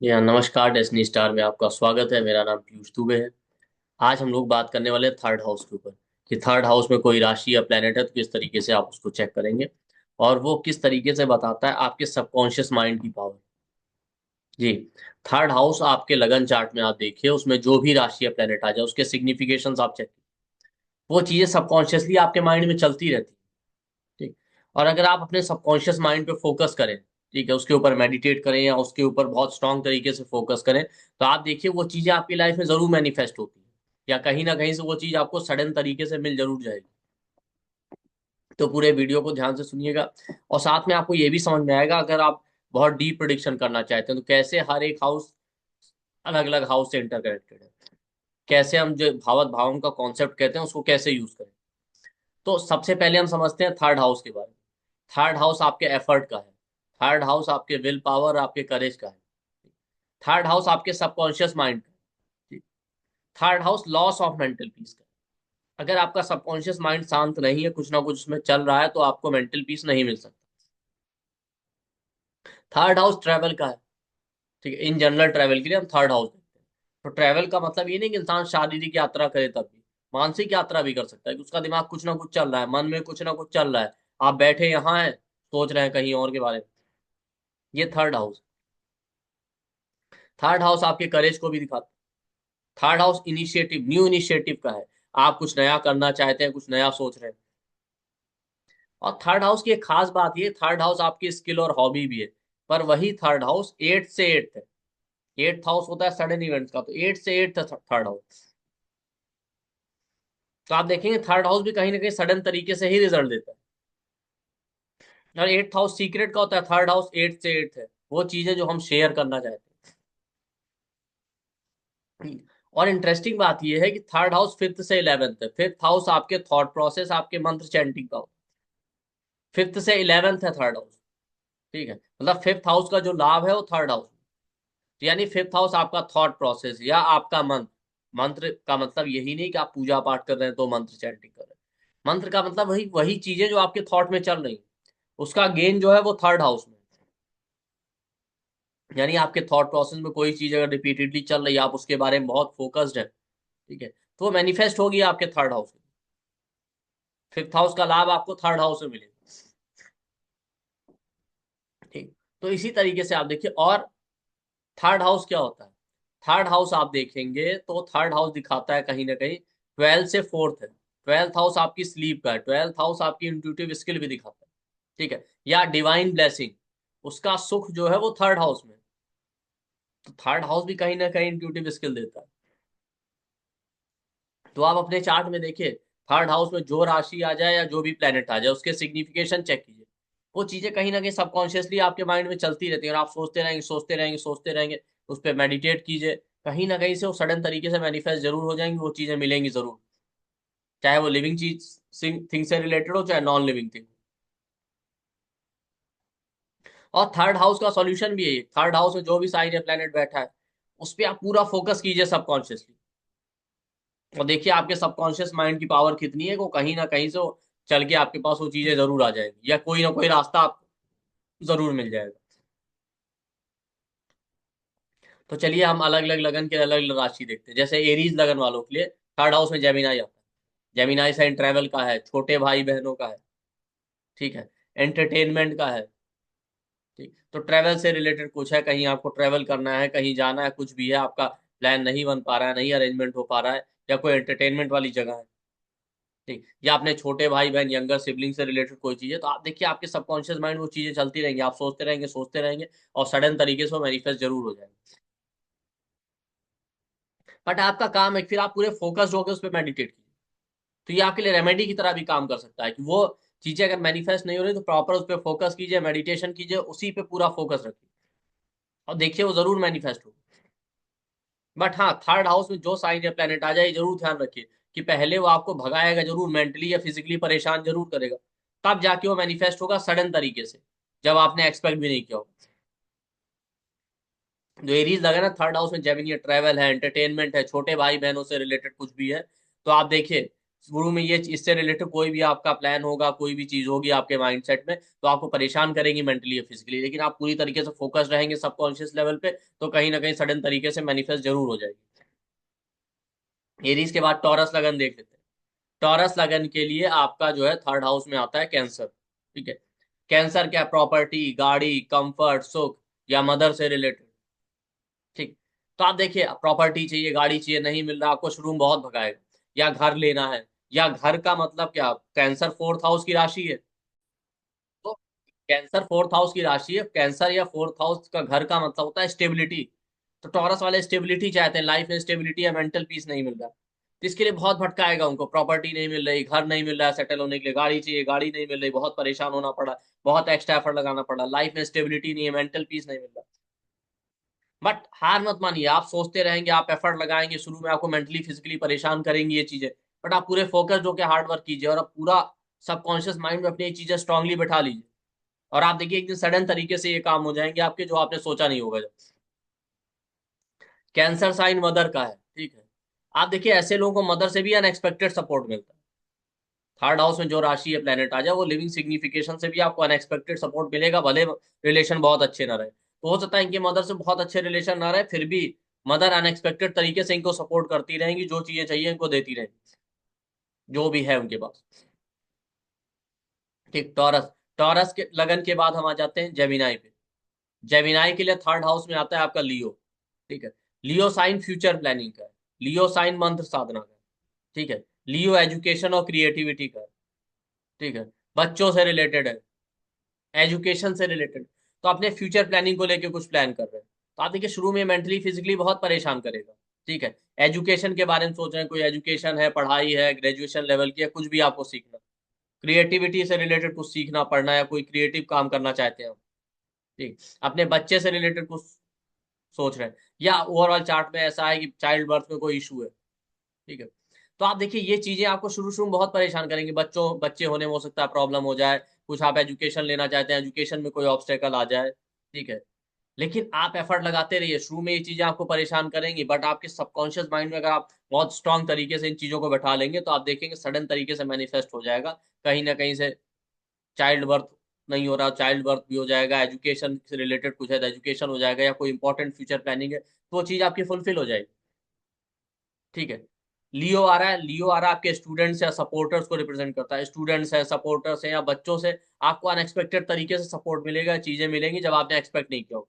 नमस्कार, destiny star में आपका स्वागत है। मेरा नाम पीयूष दुबे है। आज हम लोग बात करने वाले हैं थर्ड हाउस के ऊपर कि थर्ड हाउस में कोई राशि या प्लेनेट है तो किस तरीके से आप उसको चेक करेंगे और वो किस तरीके से बताता है आपके सबकॉन्शियस माइंड की पावर। जी। थर्ड हाउस आपके लगन चार्ट में आप देखिए, उसमें जो भी राशि या प्लेनेट आ जाए उसके सिग्निफिकेशंस आप चेक, वो चीजें सबकॉन्शियसली आपके माइंड में चलती रहती है। ठीक। और अगर आप अपने सबकॉन्शियस माइंड पे फोकस करें, ठीक है, उसके ऊपर मेडिटेट करें या उसके ऊपर बहुत स्ट्रांग तरीके से फोकस करें, तो आप देखिए वो चीजें आपकी लाइफ में जरूर मैनिफेस्ट होती है या कहीं ना कहीं से वो चीज आपको सडन तरीके से मिल जरूर जाएगी। तो पूरे वीडियो को ध्यान से सुनिएगा और साथ में आपको ये भी समझ में आएगा, अगर आप बहुत डीप प्रिडिक्शन करना चाहते हैं तो कैसे हर एक हाउस अलग अलग हाउस से इंटरकनेक्टेड है, कैसे हम जो भावत भावम का कॉन्सेप्ट कहते हैं उसको कैसे यूज करें। तो सबसे पहले हम समझते हैं थर्ड हाउस के बारे में। थर्ड हाउस आपके एफर्ट का है। थर्ड हाउस आपके विल पावर, आपके करेज का है। थर्ड हाउस आपके सबकॉन्शियस माइंड का है। Third house loss of mental peace का है। अगर आपका सबकॉन्शियस माइंड शांत नहीं है, कुछ ना कुछ उसमें चल रहा है, तो आपको मेंटल पीस नहीं मिल सकता। थर्ड हाउस ट्रैवल का है। ठीक है, इन जनरल ट्रैवल के लिए हम थर्ड हाउस देखते हैं। तो ट्रैवल का मतलब ये नहीं कि इंसान शारीरिक यात्रा करे, तब भी मानसिक यात्रा भी कर सकता है कि उसका दिमाग कुछ ना कुछ चल रहा है, मन में कुछ ना कुछ चल रहा है। आप बैठे यहाँ हैं, सोच रहे हैं कहीं और के बारे में। ये थर्ड हाउस। थर्ड हाउस आपके करेज को भी दिखाता है। Third house initiative, new initiative का है। आप कुछ नया करना चाहते हैं, कुछ नया सोच रहे हैं। और थर्ड हाउस की एक खास बात ये, थर्ड हाउस आपकी स्किल और हॉबी भी है। पर वही थर्ड हाउस एट से एट है। एट्थ हाउस होता है सडन इवेंट्स का, तो एट से एट थर्ड हाउस। तो आप देखेंगे थर्ड हाउस भी कहीं ना कहीं सडन तरीके से ही रिजल्ट देता है। और एट्थ हाउस सीक्रेट का होता है, थर्ड हाउस एट से एट है, वो चीजें जो हम शेयर करना चाहते हैं। और इंटरेस्टिंग बात यह है कि थर्ड हाउस फिफ्थ से इलेवेंथ है। फिफ्थ हाउस आपके थॉट प्रोसेस, आपके मंत्र चैंटिंग का। फिफ्थ से इलेवेंथ है थर्ड हाउस। ठीक है, मतलब फिफ्थ हाउस का जो लाभ है वो थर्ड हाउस। यानी फिफ्थ हाउस आपका थॉट प्रोसेस या आपका मंत्र। मंत्र का मतलब यही नहीं कि आप पूजा पाठ कर रहे हैं तो मंत्र चैंटिंग कर रहे हैं। मंत्र का मतलब वही वही चीजें जो आपके थॉट में चल रही हैं, उसका गेन जो है वो थर्ड हाउस में। यानी आपके थॉट प्रोसेस में कोई चीज अगर रिपीटेडली चल रही है, आप उसके बारे में बहुत फोकस्ड है, ठीक है, तो वो मैनिफेस्ट होगी आपके थर्ड हाउस में। फिफ्थ हाउस का लाभ आपको थर्ड हाउस में मिलेगा। ठीक। तो इसी तरीके से आप देखिए। और थर्ड हाउस क्या होता है? थर्ड हाउस आप देखेंगे तो थर्ड हाउस दिखाता है कहीं ना कहीं ट्वेल्थ से फोर्थ है। ट्वेल्थ हाउस आपकी स्लीप का है। ट्वेल्थ हाउस आपकी इंट्यूटिव स्किल भी दिखाता है। ठीक है, या डिवाइन ब्लेसिंग, उसका सुख जो है वो थर्ड हाउस में। तो थर्ड हाउस भी कहीं ना कहीं इंट्यूटिव स्किल देता है। तो आप अपने चार्ट में देखिए, थर्ड हाउस में जो राशि आ जाए या जो भी प्लेनेट आ जाए उसके सिग्निफिकेशन चेक कीजिए। वो चीजें कहीं ना कहीं सबकॉन्शियसली आपके माइंड में चलती रहती है और आप सोचते रहेंगे, सोचते रहेंगे, सोचते रहेंगे। उस पर मेडिटेट कीजिए, कहीं ना कहीं से वो सडन तरीके से मैनिफेस्ट जरूर हो जाएंगी, वो चीजें मिलेंगी जरूर। चाहे वो लिविंग चीज थिंग से रिलेटेड हो, चाहे नॉन लिविंग थिंग। और थर्ड हाउस का सॉल्यूशन भी है ये। थर्ड हाउस में जो भी साइन या प्लेनेट बैठा है, उस पर आप पूरा फोकस कीजिए सबकॉन्शियसली। और देखिए आपके सबकॉन्शियस माइंड की पावर कितनी है, वो कहीं ना कहीं से वो चल के आपके पास वो चीजें जरूर आ जाएंगी या कोई ना कोई रास्ता आपको जरूर मिल जाएगा। तो चलिए हम अलग अलग लगन के अलग अलग राशि देखते हैं। जैसे एरीज लगन वालों के लिए थर्ड हाउस में जेमिनाई आता है। जेमिनाई साइन ट्रैवल का है, छोटे भाई बहनों का है। ठीक है, एंटरटेनमेंट का है। ठीक, तो ट्रैवल से रिलेटेड कुछ है, कहीं आपको ट्रैवल करना है, कहीं जाना है, कुछ भी है, आपका प्लान नहीं बन पा रहा है, नहीं अरेंजमेंट हो पा रहा है, या कोई एंटरटेनमेंट वाली जगह है। ठीक, या अपने छोटे भाई बहन यंगर सिबलिंग से रिलेटेड कोई चीज है, तो आप देखिए आपके सबकॉन्शियस माइंड वो चीजें चलती रहेंगी, आप सोचते रहेंगे, सोचते रहेंगे, और सडन तरीके से वो मैनिफेस्ट जरूर हो जाएगा। बट आपका काम है कि फिर आप पूरे फोकस्ड होकर उस पर मेडिटेट कीजिए। तो ये आपके लिए रेमेडी की तरह भी काम कर सकता है कि वो चीजें अगर मैनिफेस्ट नहीं हो रही तो प्रॉपर उस पर फोकस कीजिए, मेडिटेशन कीजिए, उसी पे पूरा फोकस रखिए और देखिए वो जरूर मैनिफेस्ट होगा। बट हाँ, थर्ड हाउस में जो साइन या प्लेनेट आ जाए जरूर ध्यान रखिए कि पहले वो आपको भगाएगा जरूर, मेंटली या फिजिकली परेशान जरूर करेगा, तब जाके वो मैनिफेस्ट होगा सडन तरीके से, जब आपने एक्सपेक्ट भी नहीं किया हो। जो एरीज लगा ना थर्ड हाउस में, जेमिनी ट्रैवल है, एंटरटेनमेंट है, छोटे भाई बहनों से रिलेटेड कुछ भी है, तो आप देखिए शुरू में ये इससे रिलेटेड कोई भी आपका प्लान होगा, कोई भी चीज होगी आपके माइंडसेट में, तो आपको परेशान करेंगी मेंटली या फिजिकली, लेकिन आप पूरी तरीके से फोकस रहेंगे सबकॉन्शियस लेवल पे, तो कहीं ना कहीं सडन तरीके से मैनिफेस्ट जरूर हो जाएगी। एरीज के बाद टॉरस लगन देख लेते हैं। टॉरस लगन के लिए आपका जो है थर्ड हाउस में आता है कैंसर। ठीक है। कैंसर क्या, प्रॉपर्टी, गाड़ी, कंफर्ट, सुख, या मदर से रिलेटेड। ठीक। तो आप देखिए, प्रॉपर्टी चाहिए, गाड़ी चाहिए, नहीं मिल रहा आपको, शुरू में बहुत भगाएगा, या घर लेना है, या घर का मतलब क्या, कैंसर फोर्थ हाउस की राशि है। तो कैंसर फोर्थ हाउस की राशि है, कैंसर या फोर्थ हाउस का घर का मतलब होता है स्टेबिलिटी। तो टॉरस वाले स्टेबिलिटी चाहते हैं, लाइफ में स्टेबिलिटी या मेंटल पीस नहीं मिल रहा, तो इसके लिए बहुत भटकाएगा उनको, प्रॉपर्टी नहीं मिल रही, घर नहीं मिल रहा है सेटल होने के लिए, गाड़ी चाहिए, गाड़ी नहीं मिल रही, बहुत परेशान होना पड़ा, बहुत एक्स्ट्रा एफर्ट लगाना पड़ा, लाइफ में स्टेबिलिटी नहीं है, मेंटल पीस नहीं मिल रहा। बट हार मत मानिए, आप सोचते रहेंगे, आप एफर्ट लगाएंगे, शुरू में आपको मेंटली फिजिकली परेशान करेंगी ये चीजें, बट आप पूरे फोकस होकर हार्ड वर्क कीजिए, और आप पूरा सबकॉन्शियस माइंड में अपनी ये चीजें स्ट्रांगली बैठा लीजिए, और आप देखिए एक दिन सडन तरीके से ये काम हो जाएंगे आपके, जो आपने सोचा नहीं होगा। जब कैंसर साइन मदर का है, ठीक है, आप देखिए ऐसे लोगों को मदर से भी अनएक्सपेक्टेड सपोर्ट मिलता है। थर्ड हाउस में जो राशि है प्लेनेट आ जाए, वो लिविंग सिग्निफिकेशन से भी आपको अनएक्सपेक्टेड सपोर्ट मिलेगा, भले रिलेशन बहुत अच्छे ना रहे, तो हो सकता है इनके मदर से बहुत अच्छे रिलेशन ना रहे, फिर भी मदर अनएक्सपेक्टेड तरीके से इनको सपोर्ट करती रहेंगी, जो चीजें चाहिए इनको देती रहेंगी, जो भी है उनके पास। ठीक। टॉरस, टॉरस के लगन के बाद हम आ जाते हैं जेमिनाई पे। जेमिनाई के लिए थर्ड हाउस में आता है आपका लियो। ठीक है। लियो साइन फ्यूचर प्लानिंग का है, लियो साइन मंत्र साधना का है। ठीक है। लियो एजुकेशन और क्रिएटिविटी का है। ठीक है। बच्चों से रिलेटेड है, एजुकेशन से रिलेटेड, तो अपने फ्यूचर प्लानिंग को लेके कुछ प्लान कर रहे हैं, तो आप देखिए शुरू में मेंटली फिजिकली बहुत परेशान करेगा। ठीक है। एजुकेशन के बारे में सोच रहे हैं, कोई एजुकेशन है, पढ़ाई है, ग्रेजुएशन लेवल की है, कुछ भी आपको सीखना, क्रिएटिविटी से रिलेटेड कुछ सीखना पढ़ना, या कोई क्रिएटिव काम करना चाहते हैं आप। ठीक। अपने बच्चे से रिलेटेड कुछ सोच रहे हैं, या ओवरऑल चार्ट में ऐसा है कि चाइल्ड बर्थ में कोई इशू है। ठीक है। तो आप देखिए ये चीजें आपको शुरू शुरू में बहुत परेशान करेंगे, बच्चों बच्चे होने में हो सकता है प्रॉब्लम हो जाए, कुछ आप एजुकेशन लेना चाहते हैं, एजुकेशन में कोई ऑब्स्टेकल आ जाए। ठीक है। लेकिन आप एफर्ट लगाते रहिए, शुरू में ये चीजें आपको परेशान करेंगी, बट आपके सबकॉन्शियस माइंड में अगर आप बहुत स्ट्रांग तरीके से इन चीजों को बैठा लेंगे, तो आप देखेंगे सडन तरीके से मैनिफेस्ट हो जाएगा, कहीं ना कहीं से चाइल्ड बर्थ नहीं हो रहा, चाइल्ड बर्थ भी हो जाएगा, एजुकेशन से रिलेटेड कुछ है तो एजुकेशन हो जाएगा, या कोई इंपॉर्टेंट फ्यूचर प्लानिंग है तो वो चीज आपकी फुलफिल हो जाएगी। ठीक है। लियो आ रहा है, लियो आ रहा है आपके स्टूडेंट्स या सपोर्टर्स को रिप्रेजेंट करता है, स्टूडेंट्स है, सपोर्टर्स है, या बच्चों से आपको अनएक्सपेक्टेड तरीके से सपोर्ट मिलेगा, चीजें मिलेंगी जब आपने एक्सपेक्ट नहीं किया हो।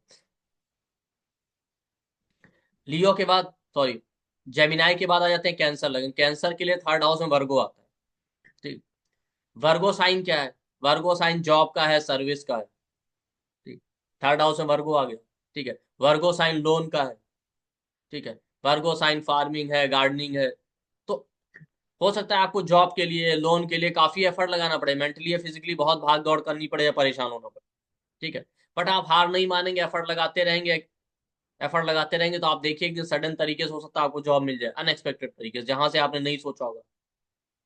लियो के बाद, सॉरी, जेमिनाई के बाद आ जाते हैं कैंसर लगन। कैंसर के लिए थर्ड हाउस में वर्गो आता है। ठीक। वर्गो साइन क्या है, वर्गो साइन जॉब का है, सर्विस का है। ठीक। थर्ड हाउस में वर्गो आ गया। ठीक है। वर्गो साइन लोन का है। ठीक है। वर्गो साइन फार्मिंग है, गार्डनिंग है, तो हो सकता है आपको जॉब के लिए, लोन के लिए काफी एफर्ट लगाना पड़े, मेंटली या फिजिकली बहुत भाग दौड़ करनी पड़े, या परेशान होना पड़े। ठीक है। बट आप हार नहीं मानेंगे, एफर्ट लगाते रहेंगे, एफर्ट लगाते रहेंगे, तो आप देखिए एक दिन सडन तरीके से हो सकता है आपको जॉब मिल जाए, अनएक्सपेक्टेड तरीके से, जहां से आपने नहीं सोचा होगा।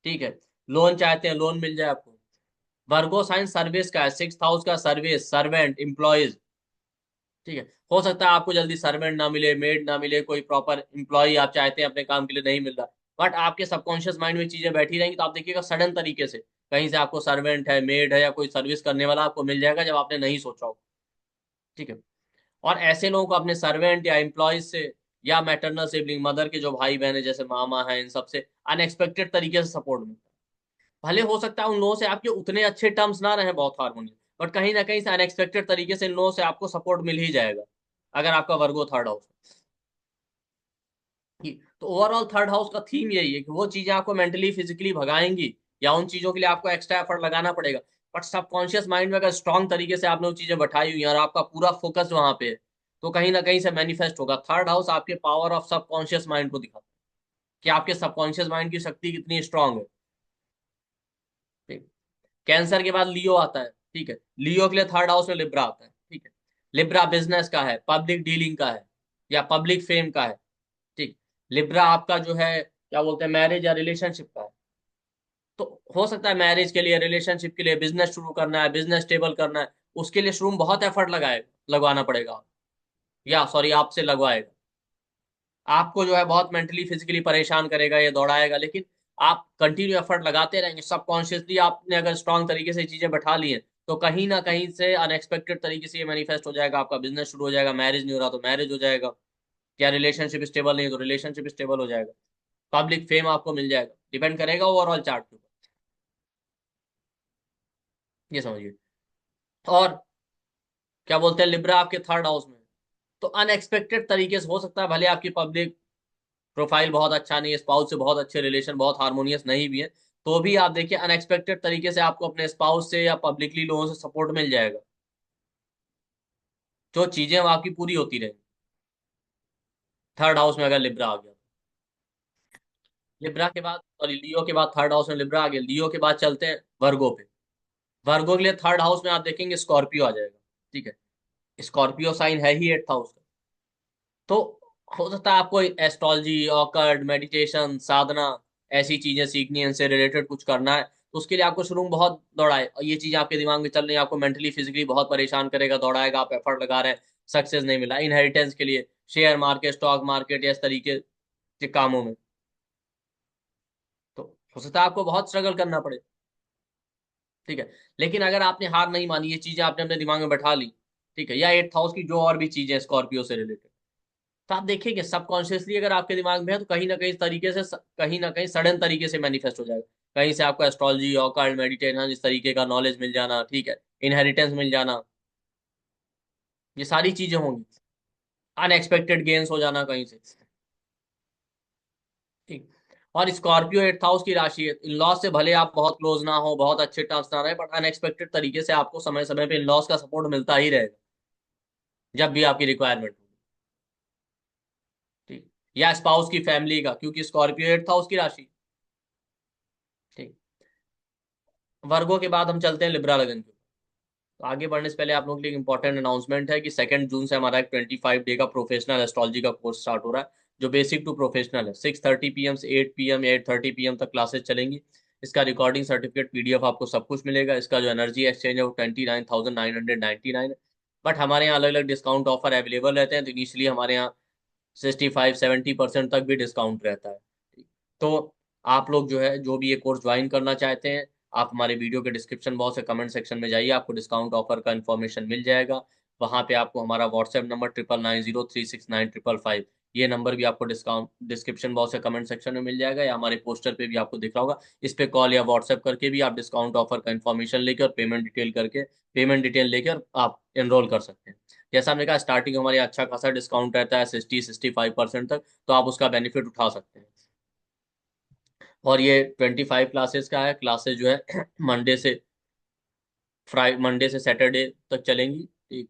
ठीक है। लोन चाहते हैं, लोन मिल जाए आपको। वर्गो साइंस सर्विस का है, सिक्स हाउस का, सर्विस, सर्वेंट, एम्प्लॉयज। ठीक है। हो सकता है आपको जल्दी सर्वेंट ना मिले, मेड ना मिले, कोई प्रॉपर एम्प्लॉय आप चाहते हैं अपने काम के लिए, नहीं मिल रहा, बट आपके सबकॉन्शियस माइंड में चीजें बैठी रहेंगी, तो आप देखिएगा सडन तरीके से कहीं से आपको सर्वेंट है, मेड है, या कोई सर्विस करने वाला आपको मिल जाएगा, जब आपने नहीं सोचा हो। ठीक है। और ऐसे लोगों को अपने सर्वेंट या एम्प्लॉयज से, या मैटरनल सिबलिंग, मदर के जो भाई बहन है, जैसे मामा है, इन सबसे अनएक्सपेक्टेड तरीके से सपोर्ट मिलता है। भले हो सकता है उन लोगों से आपके उतने अच्छे टर्म्स ना रहे, बहुत हार्मोनियस, बट कहीं ना कहीं से अनएक्सपेक्टेड तरीके से इन लोगों से आपको सपोर्ट मिल ही जाएगा, अगर आपका वर्गो थर्ड हाउस है। तो ओवरऑल थर्ड हाउस का थीम यही है कि वो चीजें आपको मेंटली फिजिकली भगाएंगी, या उन चीजों के लिए आपको एक्स्ट्रा एफर्ट लगाना पड़ेगा, बट सबकॉन्शियस माइंड में अगर स्ट्रांग तरीके से आपने वो चीजें बैठाई हुई हैं, और आपका पूरा फोकस वहां पे है, तो कहीं ना कहीं से मैनिफेस्ट होगा। थर्ड हाउस आपके पावर ऑफ सबकॉन्शियस माइंड को दिखाता है, कि आपके सबकॉन्शियस माइंड की शक्ति कितनी स्ट्रांग है। ठीक। कैंसर के बाद लियो आता है। ठीक है। लियो के लिए थर्ड हाउस में लिब्रा आता है। ठीक है। लिब्रा बिजनेस का है, पब्लिक डीलिंग का है, या पब्लिक फेम का है। ठीक। लिब्रा आपका जो है क्या बोलते हैं, मैरिज या रिलेशनशिप का है, तो हो सकता है मैरिज के लिए, रिलेशनशिप के लिए, बिजनेस शुरू करना है, बिजनेस स्टेबल करना है, उसके लिए शुरू में बहुत एफर्ट लगाए लगवाना पड़ेगा, या सॉरी आपसे लगवाएगा, आपको जो है बहुत मेंटली फिजिकली परेशान करेगा, ये दौड़ाएगा, लेकिन आप कंटिन्यू एफर्ट लगाते रहेंगे, सबकॉन्शियसली आपने अगर स्ट्रांग तरीके से चीजें बैठा ली हैं, तो कहीं ना कहीं से अनएक्सपेक्टेड तरीके से ये मैनिफेस्ट हो जाएगा, आपका बिजनेस शुरू हो जाएगा, मैरिज नहीं हो रहा तो मैरिज हो जाएगा, या रिलेशनशिप स्टेबल नहीं है तो रिलेशनशिप स्टेबल हो जाएगा, पब्लिक फेम आपको मिल जाएगा, डिपेंड करेगा ओवरऑल चार्ट के ऊपर, ये समझिए। और क्या बोलते हैं, लिब्रा आपके थर्ड हाउस में, तो अनएक्सपेक्टेड तरीके से हो सकता है, भले आपकी पब्लिक प्रोफाइल बहुत अच्छा नहीं है, स्पाउस से बहुत अच्छे रिलेशन, बहुत हार्मोनियस नहीं भी है, तो भी आप देखिए अनएक्सपेक्टेड तरीके से आपको अपने स्पाउस से या पब्लिकली लोगों से सपोर्ट मिल जाएगा, जो चीजें वो आपकी पूरी होती रहेंगी। थर्ड हाउस में अगर लिब्रा आ गया, लिब्रा के बाद और लियो के बाद थर्ड हाउस में लिब्रा आ गया, लियो के बाद चलते हैं वर्गो पे। वर्गो के लिए थर्ड हाउस में आप देखेंगे स्कॉर्पियो आ जाएगा, ठीक है, स्कॉर्पियो साइन है ही एट्थ हाउस का, तो हो सकता है आपको एस्ट्रोलॉजी, ऑकल्ट, मेडिटेशन, साधना, ऐसी चीजें सीखनी है, इनसे रिलेटेड कुछ करना है, तो उसके लिए आपको शुरू में बहुत दौड़ाए, और ये चीजें आपके दिमाग में चल रही है, आपको मेंटली फिजिकली बहुत परेशान करेगा, दौड़ाएगा, आप एफर्ट लगा रहे हैं, सक्सेस नहीं मिला, इनहेरिटेंस के लिए शेयर मार्केट, स्टॉक मार्केट या इस तरीके के कामों में, तो हो सकता है आपको बहुत स्ट्रगल करना पड़े, ठीक है। लेकिन अगर आपने हार नहीं मानी, ये चीजें आपने अपने दिमाग में बैठा ली, ठीक है, या एट्थ हाउस की जो और भी चीजें स्कॉर्पियो से रिलेटेड, तो आप देखेंगे सबकॉन्शियसली अगर आपके दिमाग में है, तो कहीं ना कहीं तरीके से, कहीं ना कहीं सडन तरीके से मैनिफेस्ट हो जाएगा, कहीं से आपको एस्ट्रोलॉजी, ऑकल्ट, मेडिटेशन, इस तरीके का नॉलेज मिल जाना, ठीक है, इनहेरिटेंस मिल जाना, ये सारी चीजें होंगी, अनएक्सपेक्टेड गेन्स हो जाना कहीं से, ठीक। और स्कॉर्पियो एट हाउस की राशि है, इन लॉज से भले आप बहुत क्लोज ना हो, बहुत अच्छे टर्म्स ना रहे, बट अनएक्सपेक्टेड तरीके से आपको समय समय पे इन लॉज का सपोर्ट मिलता ही रहेगा, जब भी आपकी रिक्वायरमेंट होगी, ठीक, या स्पाउस की फैमिली का, क्योंकि स्कॉर्पियो एट हाउस की राशि, ठीक। वर्गो के बाद हम चलते हैं लिब्रा लगन के, तो आगे बढ़ने से पहले आप लोगों के लिए इंपॉर्टेंट अनाउंसमेंट है कि 2 जून से हमारा एक 25 डे का प्रोफेशनल एस्ट्रोलॉजी का कोर्स स्टार्ट हो रहा है, जो बेसिक टू प्रोफेशनल है। 6:30 PM से 8 PM, 8:30 PM तक क्लासेस चलेंगी। इसका रिकॉर्डिंग सर्टिफिकेट, पीडीएफ, आपको सब कुछ मिलेगा। इसका जो एनर्जी एक्सचेंज है वो 29,999 है। बट हमारे यहाँ अलग अलग डिस्काउंट ऑफर अवेलेबल रहते हैं, तो इनिशियली हमारे यहाँ 65-70% तक भी डिस्काउंट रहता है। तो आप लोग जो है, जो भी ये कोर्स ज्वाइन करना चाहते हैं, आप हमारे वीडियो के डिस्क्रिप्शन बॉक्स से कमेंट सेक्शन में जाइए, आपको डिस्काउंट ऑफर का इन्फॉर्मेशन मिल जाएगा। वहां पे आपको हमारा व्हाट्सएप नंबर 9990369555, ये नंबर भी आपको डिस्काउंट डिस्क्रिप्शन बॉक्स से कमेंट सेक्शन में मिल जाएगा, या हमारे पोस्टर पे भी आपको दिख रहा होगा। इस पे कॉल या व्हाट्सएप करके भी आप डिस्काउंट ऑफर का इन्फॉर्मेशन लेकर और पेमेंट डिटेल लेकर आप एनरोल कर सकते हैं। जैसा हमने कहा, स्टार्टिंग हमारे यहाँ अच्छा खासा डिस्काउंट रहता है, 60-65% तक, तो आप उसका बेनिफिट उठा सकते हैं। और ये 25 क्लासेस का है, क्लासेस जो है मंडे से सैटरडे तक चलेंगी, ठीक।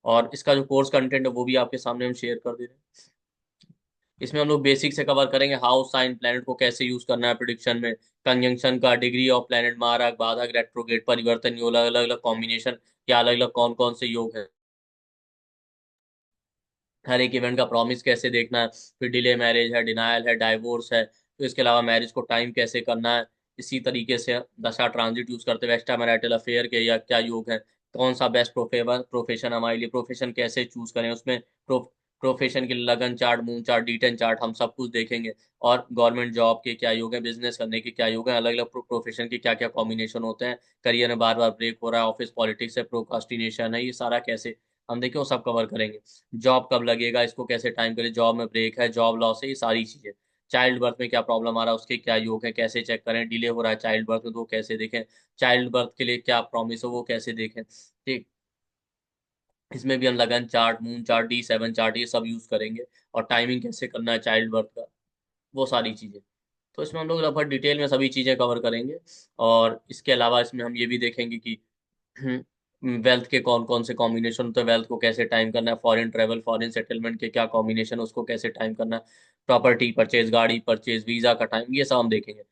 और इसका जो कोर्स कंटेंट है वो भी आपके सामने हम शेयर कर दे रहे हैं। इसमें हम लोग बेसिक से कवर करेंगे, हाउस साइन प्लेनेट को कैसे यूज करना है प्रिडिक्शन में, कंजंक्शन का, डिग्री ऑफ प्लेनेट, मारक, बाधक, रेट्रोग्रेड, परिवर्तन योग, अलग अलग कॉम्बिनेशन, या अलग अलग कौन कौन से योग है, हर एक इवेंट का प्रॉमिस कैसे देखना है, फिर डिले मैरिज है, डिनायल है, डाइवोर्स है, तो इसके अलावा मैरिज को टाइम कैसे करना है, इसी तरीके से दशा ट्रांजिट यूज करते हुए एक्स्ट्रा मैरिटल अफेयर के या क्या योग है, कौन सा बेस्ट प्रोफेशन हमारे लिए, प्रोफेशन कैसे चूज करें, उसमें प्रोफेशन के लिए लगन chart, moon chart, D10 chart, हम सब कुछ देखेंगे। और गवर्नमेंट जॉब के क्या योग है, बिजनेस करने के क्या योग है, अलग अलग प्रोफेशन के क्या क्या कॉम्बिनेशन होते हैं, करियर में बार बार ब्रेक हो रहा है, ऑफिस पॉलिटिक्स है, प्रोकास्टिनेशन है, ये सारा कैसे हम देखें, वो सब कवर करेंगे। जॉब कब लगेगा, इसको कैसे टाइम करें, जॉब में ब्रेक है, जॉब लॉस है, ये सारी चीजें। चाइल्ड बर्थ में क्या प्रॉब्लम आ रहा है, उसके क्या योग है, कैसे चेक करें, डिले हो रहा है चाइल्ड बर्थ में तो वो कैसे देखें, चाइल्ड बर्थ के लिए क्या प्रॉमिस हो वो कैसे देखें, ठीक। इसमें भी हम लगन chart, moon chart, D7 chart, ये सब यूज करेंगे। और टाइमिंग कैसे करना है चाइल्ड बर्थ का, वो सारी चीजें। तो इसमें हम लोग लगभग डिटेल में सभी चीजें कवर करेंगे। और इसके अलावा इसमें हम ये भी देखेंगे कि वेल्थ के कौन कौन से कॉम्बिनेशन होते हैं, वेल्थ को कैसे टाइम करना है, फॉरेन ट्रेवल, फॉरेन सेटलमेंट के क्या कॉम्बिनेशन है, उसको कैसे टाइम करना है, प्रॉपर्टी परचेज, गाड़ी परचेज, वीजा का टाइम, ये सब हम देखेंगे।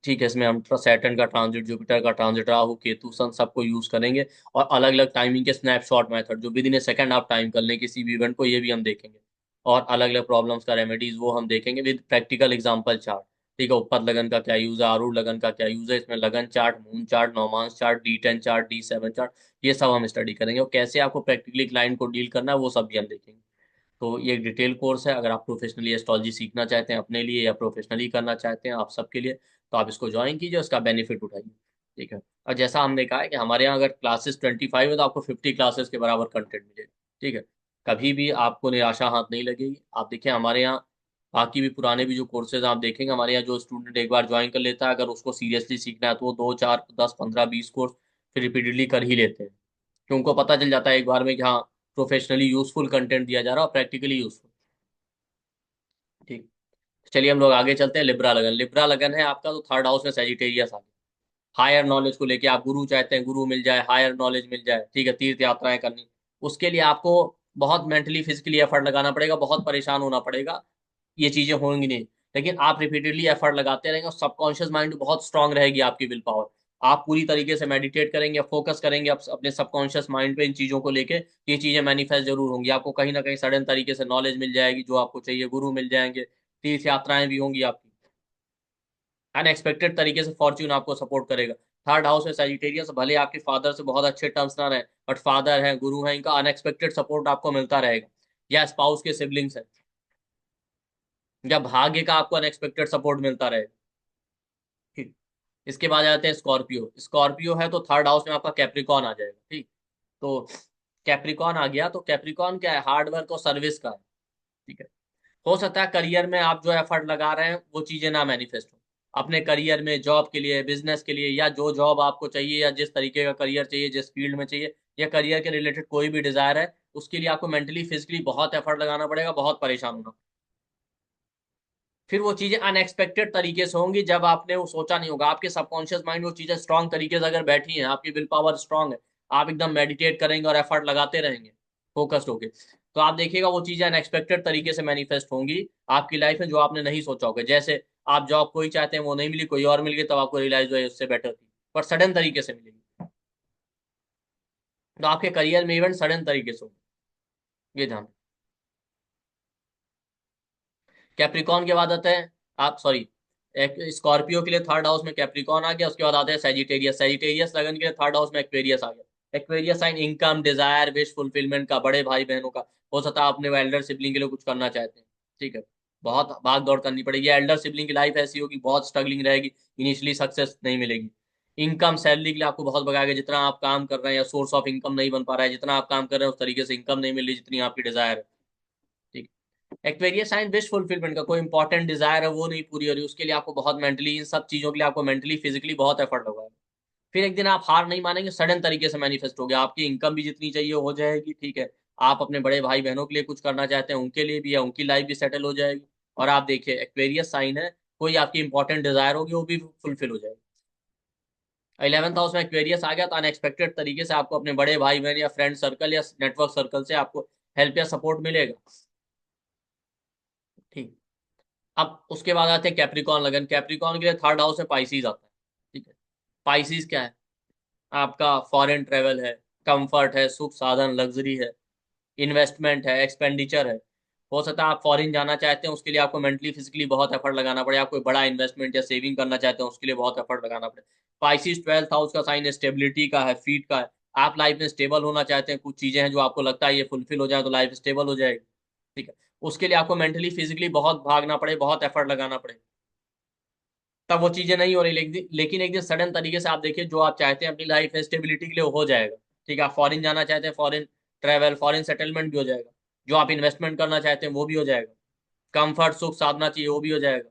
ठीक है, इसमें हम सैटर्न का ट्रांजिट, जुपिटर का ट्रांजिट, राहु केतु सन सबको यूज करेंगे। और अलग अलग टाइमिंग के स्नैपशॉट मेथड, जो विद इन ए सेकंड आप टाइम कर लें किसी भी इवेंट को, ये भी हम देखेंगे। और अलग अलग प्रॉब्लम्स का रेमेडीज वो हम देखेंगे विद प्रैक्टिकल एग्जाम्पल चार्ट, ठीक है। उपपद लगन का क्या यूज है, आरूढ़ लगन का क्या यूज है, इसमें लगन chart, moon chart, Navamsha chart, D10 chart, D7 chart, ये सब हम स्टडी करेंगे। और कैसे आपको प्रैक्टिकली क्लाइंट को डील करना है वो सब भी हम देखेंगे। तो ये एक डिटेल कोर्स है। अगर आप प्रोफेशनली एस्ट्रोलॉजी सीखना चाहते हैं अपने लिए या प्रोफेशनली करना चाहते हैं आप सबके लिए, तो आप इसको ज्वाइन कीजिए, उसका बेनिफिट उठाइए। ठीक है। और जैसा हमने कहा है कि हमारे यहाँ अगर क्लासेस 25 है तो आपको 50 क्लासेस के बराबर कंटेंट मिलेगा। ठीक है। कभी भी आपको निराशा हाथ नहीं लगेगी। आप देखिए हमारे यहाँ बाकी भी पुराने भी जो कोर्सेज आप देखेंगे, हमारे यहाँ जो स्टूडेंट एक बार ज्वाइन कर लेता है, अगर उसको सीरियसली सीखना है तो वो 2 4 10 15 20 कोर्स फिर रिपीटेडली कर ही लेते हैं। कि उनको पता चल जाता है एक बार में कि हाँ, प्रोफेशनली यूजफुल कंटेंट दिया जा रहा है और प्रैक्टिकली यूजफुल। ठीक। चलिए हम लोग आगे चलते हैं। लिब्रा लगन, लिब्रा लगन है आपका तो थर्ड हाउस में सेजिटेरियस आ गया। हायर नॉलेज को लेके आप गुरु चाहते हैं, गुरु मिल जाए, हायर नॉलेज मिल जाए, ठीक है, तीर्थ यात्राएं करनी, उसके लिए आपको बहुत मेंटली फिजिकली एफर्ट लगाना पड़ेगा, बहुत परेशान होना पड़ेगा। ये चीजें होंगी नहीं, लेकिन आप रिपीटेडली एफर्ट लगाते रहेंगे और सबकॉन्शियस माइंड बहुत स्ट्रांग रहेगी आपकी विल पावर। आप पूरी तरीके से मेडिटेट करेंगे, फोकस करेंगे अपने सबकॉन्शियस माइंड पे इन चीजों को लेके, ये चीजें मैनिफेस्ट जरूर होंगी। आपको कहीं ना कहीं सडन तरीके से नॉलेज मिल जाएगी जो आपको चाहिए, गुरु मिल जाएंगे, तीर्थ यात्राएं भी होंगी आपकी, अनएक्सपेक्टेड तरीके से फॉर्च्यून आपको सपोर्ट करेगा। थर्ड हाउस में सजिटेरियस, भले आपके फादर से बहुत अच्छे टर्म्स ना रहे, बट फादर हैं, गुरु हैं, इनका अनएक्सपेक्टेड सपोर्ट आपको मिलता रहेगा, या स्पाउस के सिबलिंग्स हैं, या भाग्य का आपको अनएक्सपेक्टेड सपोर्ट मिलता रहेगा। ठीक। इसके बाद आते हैं स्कॉर्पियो। स्कॉर्पियो है तो थर्ड हाउस में आपका कैप्रिकॉन आ जाएगा। ठीक। तो कैप्रिकॉन आ गया तो कैप्रिकॉन क्या है, हार्डवर्क और सर्विस का है। ठीक है। हो सकता है करियर में आप जो एफर्ट लगा रहे हैं वो चीजें ना मैनिफेस्ट हो, अपने करियर में, जॉब के लिए, बिजनेस के लिए, या जो जॉब आपको चाहिए या जिस तरीके का करियर चाहिए, जिस फील्ड में चाहिए, या करियर के रिलेटेड कोई भी डिजायर है, उसके लिए आपको मेंटली फिजिकली बहुत एफर्ट लगाना पड़ेगा, बहुत परेशान होना। फिर वो चीजें अनएक्सपेक्टेड तरीके से होंगी जब आपने वो सोचा नहीं होगा। आपके सबकॉन्शियस माइंड वो चीजें स्ट्रांग तरीके से अगर बैठी हैं, आपकी विल पावर स्ट्रांग है, आप एकदम मेडिटेट करेंगे और एफर्ट लगाते रहेंगे फोकस्ड होके, तो आप देखिएगा वो चीजें अनएक्सपेक्टेड तरीके से मैनिफेस्ट होंगी आपकी लाइफ में, जो आपने नहीं सोचा होगा। जैसे आप जॉब कोई चाहते हैं वो नहीं मिली, कोई और मिल गई, तब आपको रियलाइज हुआ ये उससे बेटर थी, पर सडन तरीके से मिलेगी। तो आपके करियर में इवेंट सडन तरीके से होंगे, ये ध्यान। कैप्रिकॉन के बाद आता है, आप सॉरी, एक स्कॉर्पियो के लिए थर्ड हाउस में कैप्रिकॉन आ गया, उसके बाद आता है सेजिटेरियस। सेजिटेरियस लगन के लिए थर्ड हाउस में एक्वेरियस आ गया। Aquarius sign income, desire, wish fulfilment का, बड़े भाई बहनों का। हो सकता है अपने एल्डर सिबलिंग के लिए कुछ करना चाहते हैं। ठीक है। बहुत भाग दौड़ करनी पड़ेगी, एल्डर सिबलिंग की लाइफ ऐसी होगी, बहुत स्ट्रगलिंग रहेगी, इनिशियली सक्सेस नहीं मिलेगी। इनकम, सैलरी के लिए आपको बहुत भगाएगा, जितना आप काम कर रहे हैं या सोर्स ऑफ इनकम नहीं बन पा रहा है, जितना आप काम कर रहे हैं उस तरीके से इनकम नहीं मिल रही जितनी आपकी डिजायर है। ठीक। एक्वेरियस साइन विश फुलफिलमेंट का, कोई इंपॉर्टेंट डिजायर है वो नहीं पूरी हो रही, उसके लिए आपको बहुत मेंटली, इन सब चीजों के लिए आपको मेंटली फिजिकली बहुत एफर्ट होगा। फिर एक दिन आप हार नहीं मानेंगे, सडन तरीके से मैनिफेस्ट हो गया, आपकी इनकम भी जितनी चाहिए हो जाएगी। ठीक है। आप अपने बड़े भाई बहनों के लिए कुछ करना चाहते हैं उनके लिए भी, या उनकी लाइफ भी सेटल हो जाएगी। और आप देखिए एक्वेरियस साइन है, कोई आपकी इंपॉर्टेंट डिजायर होगी वो भी फुलफिल हो जाएगी। 11th हाउस में एक्वेरियस आ गया तो अनएक्सपेक्टेड तरीके से आपको अपने बड़े भाई बहन या फ्रेंड सर्कल या नेटवर्क सर्कल से आपको हेल्प या सपोर्ट मिलेगा। ठीक। अब उसके बाद आते हैं कैप्रिकॉन लगन। कैप्रिकॉन के लिए थर्ड हाउस में पाइसीज आता है। ठीक है। पाइसीज क्या है, आपका फॉरेन ट्रेवल है, कंफर्ट है, सुख साधन, लग्जरी है, इन्वेस्टमेंट है, एक्सपेंडिचर है। हो सकता है आप फॉरेन जाना चाहते हैं, उसके लिए आपको मेंटली फिजिकली बहुत एफर्ट लगाना पड़े, आप कोई बड़ा इन्वेस्टमेंट या सेविंग करना चाहते हैं उसके लिए बहुत एफर्ट लगाना पड़े। पाइसिस 12th हाउस का साइन स्टेबिलिटी का है, फीट का है। आप लाइफ में स्टेबल होना चाहते हैं, कुछ चीजें हैं जो आपको लगता है ये फुलफिल हो जाए तो लाइफ स्टेबल हो जाएगी। ठीक है। उसके लिए आपको मेंटली फिजिकली बहुत भागना पड़े, बहुत एफर्ट लगाना पड़े, तब वो चीजें नहीं हो रही। लेकिन एक दिन सडन तरीके से आप देखिए जो आप चाहते हैं अपनी लाइफ में स्टेबिलिटी के लिए हो जाएगा। ठीक है। आप फॉरेन जाना चाहते हैं, फॉरेन ट्रैवल, फॉरेन सेटलमेंट भी हो जाएगा। जो आप इन्वेस्टमेंट करना चाहते हैं वो भी हो जाएगा। कंफर्ट, सुख साधना चाहिए वो भी हो जाएगा।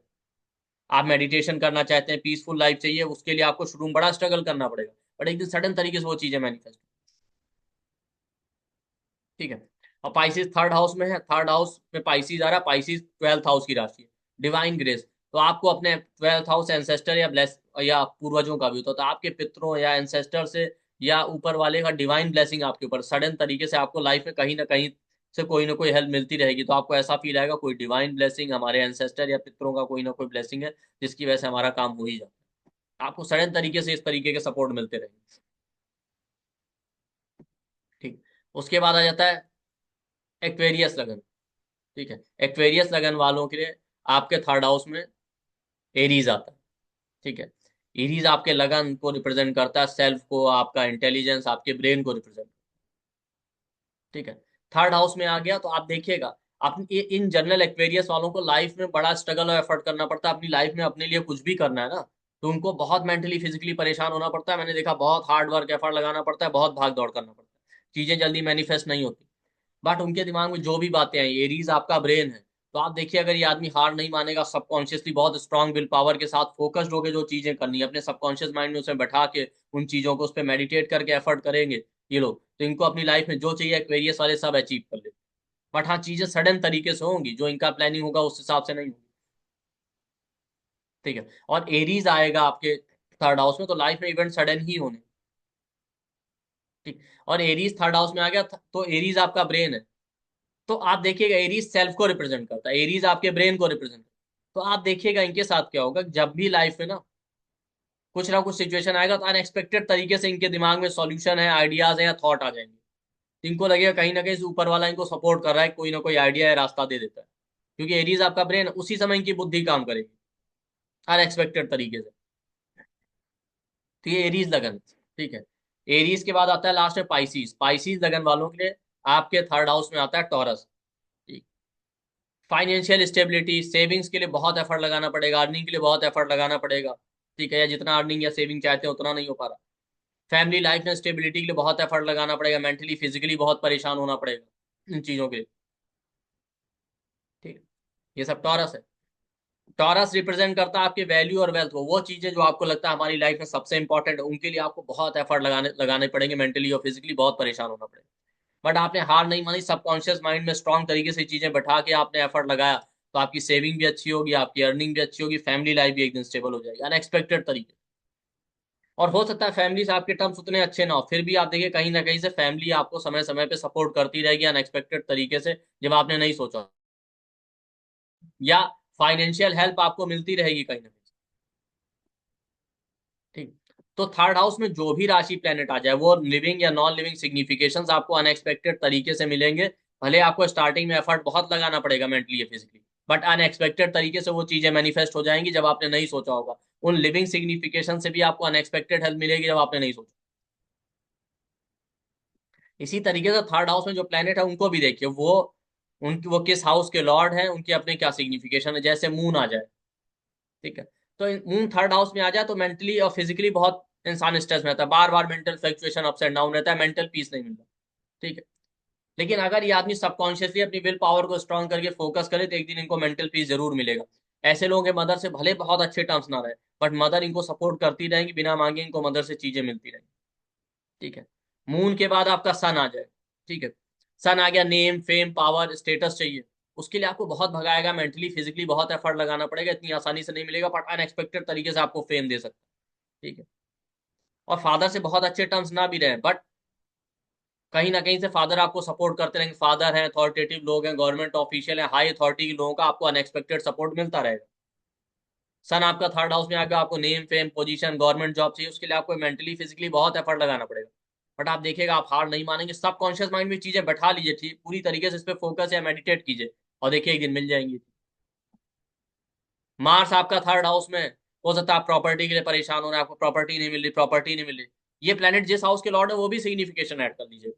आप मेडिटेशन करना चाहते हैं, पीसफुल लाइफ चाहिए, उसके लिए आपको शुरू में बड़ा स्ट्रगल करना पड़ेगा, बट एक दिन सडन तरीके से वो चीजें मैनिफेस्ट। ठीक है। और पाइसिस थर्ड हाउस में है, थर्ड हाउस में पाइसिस आ रहा है, पाइसिस 12th हाउस की राशि है, डिवाइन ग्रेस। तो आपको अपने 12th हाउस एंसेस्टर या ब्लेस या पूर्वजों का भी होता है, तो आपके पितरों या एंसेस्टर से या ऊपर वाले का डिवाइन ब्लेसिंग आपके ऊपर सडन तरीके से आपको लाइफ में कहीं से कोई ना कोई हेल्प मिलती रहेगी, तो आपको ऐसा फील आएगा कोई डिवाइन ब्लेसिंग, हमारे एंसेस्टर या पितरों का कोई ना कोई ब्लेसिंग है जिसकी वजह से हमारा काम हो ही जाता है। आपको सडन तरीके से इस तरीके के सपोर्ट मिलते रहेंगे। ठीक। उसके बाद आ जाता है एक्वेरियस लगन। ठीक है। एक्वेरियस लगन वालों के लिए आपके थर्ड हाउस में एरीज आता है। ठीक है। एरीज आपके लगन को रिप्रेजेंट करता है, सेल्फ को, आपका इंटेलिजेंस, आपके ब्रेन को रिप्रेजेंट। ठीक है। थर्ड हाउस में आ गया तो आप देखिएगा अपनी इन जनरल एक्वेरियस वालों को लाइफ में बड़ा स्ट्रगल और एफर्ट करना पड़ता है, अपनी लाइफ में अपने लिए कुछ भी करना है ना, तो उनको बहुत मेंटली फिजिकली परेशान होना पड़ता है। मैंने देखा बहुत हार्ड वर्क एफर्ट लगाना पड़ता है, बहुत भाग दौड़ करना पड़ता है, चीजें जल्दी मैनिफेस्ट नहीं होती। बट उनके दिमाग में जो भी बातें आई, एरीज आपका ब्रेन है, तो आप देखिए अगर ये आदमी हार नहीं मानेगा, सबकॉन्शियसली बहुत स्ट्रांग विल पावर के साथ फोकस्ड होकर जो चीजें करनी है, अपने सबकॉन्शियस माइंड में उसे बैठा के उन चीजों को उस पर मेडिटेट करके एफर्ट करेंगे ये लोग, तो इनको अपनी लाइफ में जो चाहिए एक्वेरियस वाले सब अचीव कर ले। बट हाँ, चीजें सडन तरीके से होंगी, जो इनका प्लानिंग होगा उस हिसाब से नहीं होगी। ठीक है, और एरीज आएगा आपके थर्ड हाउस में, तो लाइफ में इवेंट सडन ही होने। ठीक, और एरीज थर्ड हाउस में आ गया तो एरीज आपका ब्रेन है, तो आप देखिएगा एरीज सेल्फ को रिप्रेजेंट करता है, एरीज आपके ब्रेन को रिप्रेजेंट करता है। तो आप देखिएगा इनके साथ क्या होगा, जब भी लाइफ में ना कुछ सिचुएशन आएगा, तो अनएक्सपेक्टेड तरीके से इनके दिमाग में सॉल्यूशन है, आइडियाज है या थॉट आ जाएंगे। तो इनको लगेगा कहीं ना कहीं से ऊपर वाला इनको सपोर्ट कर रहा है, कोई ना कोई आइडिया या रास्ता दे देता है, क्योंकि एरीज आपका ब्रेन उसी समय इनकी बुद्धि काम करेगी अनएक्सपेक्टेड तरीके से। तो ये एरीज लगन। ठीक है, एरीज के बाद आता है लास्ट में पाइसीज। पाइसीज लगन वालों के लिए आपके थर्ड हाउस में आता है टॉरस। फाइनेंशियल स्टेबिलिटी, सेविंग्स के लिए बहुत एफर्ट लगाना पड़ेगा, अर्निंग के लिए बहुत एफर्ट लगाना पड़ेगा। ठीक है, या जितना अर्निंग या सेविंग चाहते हैं उतना नहीं हो पा रहा। फैमिली लाइफ में स्टेबिलिटी के लिए बहुत एफर्ट लगाना पड़ेगा, मेंटली फिजिकली बहुत परेशान होना पड़ेगा इन चीजों के लिए। ठीक है, ये सब टॉरस है। टॉरस रिप्रेजेंट करता है आपके वैल्यू और वेल्थ को, वो चीजें जो आपको लगता है हमारी लाइफ में सबसे इंपॉर्टेंट है, उनके लिए आपको बहुत एफर्ट लगाने पड़ेंगे, मेंटली और फिजिकली बहुत परेशान होना पड़ेगा। बट आपने हार नहीं मानी, सबकॉन्शियस माइंड में स्ट्रांग तरीके से चीजें बैठा के आपने एफर्ट लगाया, तो आपकी सेविंग भी अच्छी होगी, आपकी अर्निंग भी अच्छी होगी, फैमिली लाइफ भी एक दिन स्टेबल हो जाएगी अनएक्सपेक्टेड तरीके। और हो सकता है फैमिली से आपके टर्म्स उतने अच्छे ना हो, फिर भी आप देखिए कहीं ना कहीं से फैमिली आपको समय समय पे सपोर्ट करती रहेगी अनएक्सपेक्टेड तरीके से, जब आपने नहीं सोचा, या फाइनेंशियल हेल्प आपको मिलती रहेगी कहीं ना कहीं। ठीक, तो थर्ड हाउस में जो भी राशि प्लेनेट आ जाए, वो लिविंग या नॉन लिविंग सिग्निफिकेशंस आपको अनएक्सपेक्टेड तरीके से मिलेंगे। भले आपको स्टार्टिंग में एफर्ट बहुत लगाना पड़ेगा मेंटली या फिजिकली, बट अनएक्सपेक्टेड तरीके से वो चीजें मैनिफेस्ट हो जाएंगी जब आपने नहीं सोचा होगा। उन लिविंग सिग्निफिकेशन से भी आपको अनएक्सपेक्टेड हेल्प मिलेगी जब आपने नहीं सोचा। इसी तरीके से थर्ड हाउस में जो प्लेनेट है उनको भी देखिए, वो किस हाउस के लॉर्ड हैं, उनके अपने क्या सिग्निफिकेशन है। जैसे मून आ जाए, ठीक है, तो मून थर्ड हाउस में आ जाए तो मेंटली और फिजिकली बहुत इंसान स्ट्रेस में रहता है, बार बार mental fluctuation ups and down रहता है, मेंटल पीस नहीं मिलता। ठीक है, लेकिन अगर ये आदमी सबकॉन्शियसली अपनी विल पावर को स्ट्रांग करके फोकस करे, तो एक दिन इनको मेंटल पीस जरूर मिलेगा। ऐसे लोगों के मदर से भले बहुत अच्छे टर्म्स ना रहे, बट मदर इनको सपोर्ट करती रहेंगी, बिना मांगे इनको मदर से चीजें मिलती रहेंगी। ठीक है, मून के बाद आपका सन आ जाए। ठीक है, सन आ गया, नेम फेम पावर स्टेटस चाहिए, उसके लिए आपको बहुत भगाएगा, मेंटली फिजिकली बहुत एफर्ट लगाना पड़ेगा, इतनी आसानी से नहीं मिलेगा, बट अनएक्सपेक्टेड तरीके से आपको फेम दे सकता है। ठीक है, और फादर से बहुत अच्छे टर्म्स ना भी रहे, बट कहीं ना कहीं से फादर आपको सपोर्ट करते रहेंगे, फादर हैं, अथॉरिटेटिव लोग हैं, गवर्नमेंट ऑफिशियल हैं, हाई अथॉरिटी के लोगों का आपको अनएक्सपेक्टेड सपोर्ट मिलता रहेगा। सन आपका थर्ड हाउस में आकर आपको name fame position government job चाहिए, उसके लिए आपको मेंटली फिजिकली बहुत एफर्ट लगाना पड़ेगा। बट आप देखिएगा आप हार नहीं मानेंगे, सबकॉन्शियस माइंड में चीजें बैठा लीजिए, ठीक पूरी तरीके से इस पे फोकस या मेडिटेट कीजिए, और देखिए एक दिन मिल जाएंगी। मार्स आपका थर्ड हाउस में, हो सकता है आप प्रॉपर्टी के लिए परेशान हो रहे हैं, आपको प्रॉपर्टी नहीं मिल रही, प्रॉपर्टी नहीं मिल रही। ये प्लेनेट जिस हाउस के लॉर्ड है वो भी सिग्निफिकेशन ऐड कर दीजिए।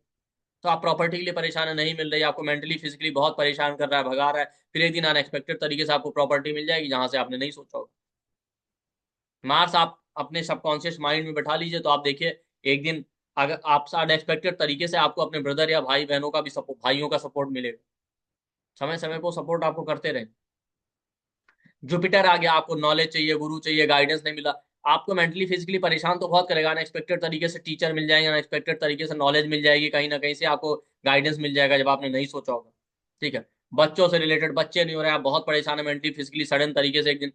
तो आप प्रॉपर्टी के लिए परेशान है, नहीं मिल रही, आपको मेंटली फिजिकली बहुत परेशान कर रहा है, भगा रहा है, फिर एक दिन अनएक्सपेक्टेड तरीके से आपको प्रॉपर्टी मिल जाएगी जहां से आपने नहीं सोचा होगा। मार्स आप अपने सबकॉन्शियस माइंड में बैठा लीजिए, तो आप देखिए एक दिन अगर आप अनएक्सपेक्टेड तरीके से आपको अपने ब्रदर या भाई बहनों का भी सपोर्ट, भाइयों का सपोर्ट मिलेगा, समय समय पर सपोर्ट आपको करते रहे। जुपिटर आ गया, आपको नॉलेज चाहिए, गुरु चाहिए, गाइडेंस नहीं मिला, आपको मेंटली फिजिकली परेशान तो बहुत करेगा, अनएक्सपेक्टेड तरीके से टीचर मिल जाएंगे, अनएक्सपेक्टेड तरीके से नॉलेज मिल जाएगी, कहीं ना कहीं से आपको गाइडेंस मिल जाएगा जब आपने नहीं सोचा होगा। ठीक है, बच्चों से रिलेटेड बच्चे नहीं हो रहे, आप बहुत परेशान है मेंटली फिजिकली, सडन तरीके से एक दिन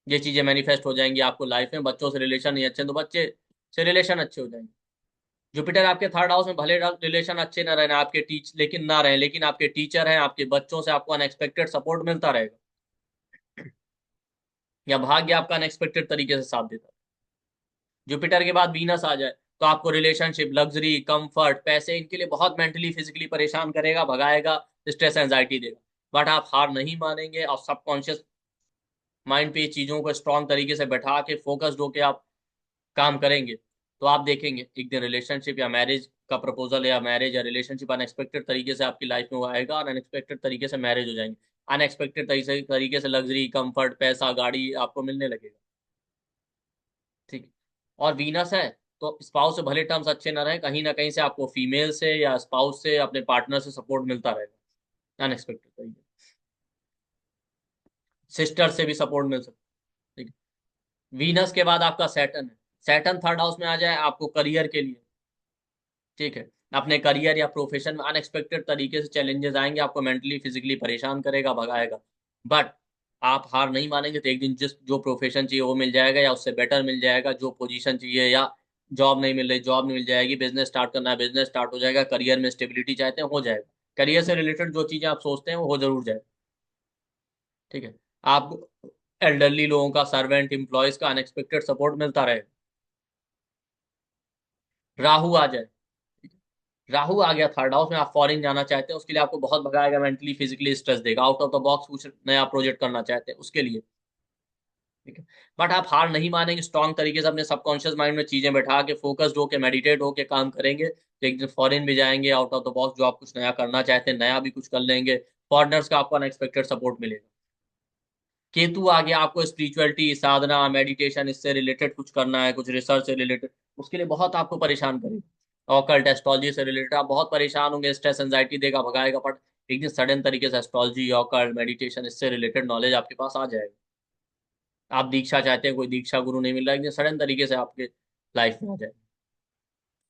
ये चीजें मैनिफेस्ट हो जाएंगी आपको लाइफ में, बच्चों से रिलेशन नहीं अच्छे तो बच्चे से रिलेशन अच्छे हो जाएंगे। जुपिटर आपके थर्ड हाउस में, भले रिलेशन अच्छे ना रहे, आपके टीच लेकिन ना रहे, लेकिन आपके टीचर हैं, आपके बच्चों से आपको अनएक्सपेक्टेड सपोर्ट मिलता रहेगा, या भाग्य आपका अनएक्सपेक्टेड तरीके से साथ देता है। जुपिटर के बाद वीनस आ जाए, तो आपको रिलेशनशिप, लग्जरी, कंफर्ट, पैसे, इनके लिए बहुत मेंटली फिजिकली परेशान करेगा, भगाएगा, स्ट्रेस एंजाइटी देगा। बट आप हार नहीं मानेंगे, और सबकॉन्शियस माइंड पे चीजों को स्ट्रॉन्ग तरीके से बैठा के फोकस्ड होके आप काम करेंगे, तो आप देखेंगे एक दिन रिलेशनशिप या मैरिज का प्रपोजल या मैरिज या रिलेशनशिप अनएक्सपेक्टेड तरीके से आपकी लाइफ में वो आएगा और अनएक्सपेक्टेड तरीके से मैरिज हो जाएंगे। अनएक्सपेक्टेड तरीके से लग्जरी, कंफर्ट, पैसा, गाड़ी आपको मिलने लगेगा। ठीक है। और वीनस है तो स्पाउस से भले टर्म्स अच्छे ना कहीं से आपको फीमेल से या स्पाउस से अपने पार्टनर से सपोर्ट मिलता रहेगा अनएक्सपेक्टेड तरीके से। सिस्टर से भी सपोर्ट मिल सकता है। ठीक है। वीनस के बाद आपका सैटर्न है। सैटर्न थर्ड हाउस में आ जाए आपको करियर के लिए। ठीक है। अपने करियर या प्रोफेशन में अनएक्सपेक्टेड तरीके से चैलेंजेस आएंगे, आपको मेंटली फिजिकली परेशान करेगा, भगाएगा। बट आप हार नहीं मानेंगे तो एक दिन जिस जो प्रोफेशन चाहिए वो मिल जाएगा या उससे बेटर मिल जाएगा। जो पोजीशन चाहिए या जॉब नहीं मिल रही, जॉब मिल जाएगी। बिजनेस स्टार्ट करना है, बिजनेस स्टार्ट हो जाएगा। करियर में स्टेबिलिटी चाहते हैं, हो जाएगा। करियर से रिलेटेड जो चीजें आप सोचते हैं वो हो जरूर जाए। ठीक है। आप एल्डरली लोगों का, सर्वेंट एम्प्लॉयज का अनएक्सपेक्टेड सपोर्ट मिलता रहेगा। राहु आ जाए। राहु आ गया थर्ड हाउस में, आप फॉरेन जाना चाहते हैं उसके लिए आपको बहुत भगाएगा, मेंटली फिजिकली स्ट्रेस देगा। आउट ऑफ द बॉक्स कुछ नया प्रोजेक्ट करना चाहते हैं उसके लिए। ठीक है। बट आप हार नहीं मानेंगे, स्ट्रॉन्ग तरीके से अपने सबकॉन्शियस माइंड में चीजें बैठा के फोकस्ड होके मेडिटेट होके काम करेंगे तो एक दिन फॉरेन भी जाएंगे आउट ऑफ द बॉक्स। जो आप कुछ नया करना चाहते हैं नया भी कुछ कर लेंगे। फॉरनर्स का आपको अनएक्सपेक्टेड सपोर्ट मिलेगा। केतु आ गया, आपको स्पिरिचुअलिटी, साधना, मेडिटेशन इससे रिलेटेड कुछ करना है, कुछ रिसर्च से रिलेटेड, उसके लिए बहुत आपको परेशान करेगा। ऑकल्ट एस्ट्रोलॉजी से रिलेटेड आप बहुत परेशान होंगे, स्ट्रेस एंजाइटी देगा, भगाएगा। बट एक दिन सडन तरीके से एस्ट्रोलॉजी, ऑकल्ट, मेडिटेशन इससे रिलेटेड नॉलेज आपके पास आ जाएगा। आप दीक्षा चाहते हैं, कोई दीक्षा गुरु नहीं मिल रहा है, एक दिन सडन तरीके से आपके लाइफ में आ जाए।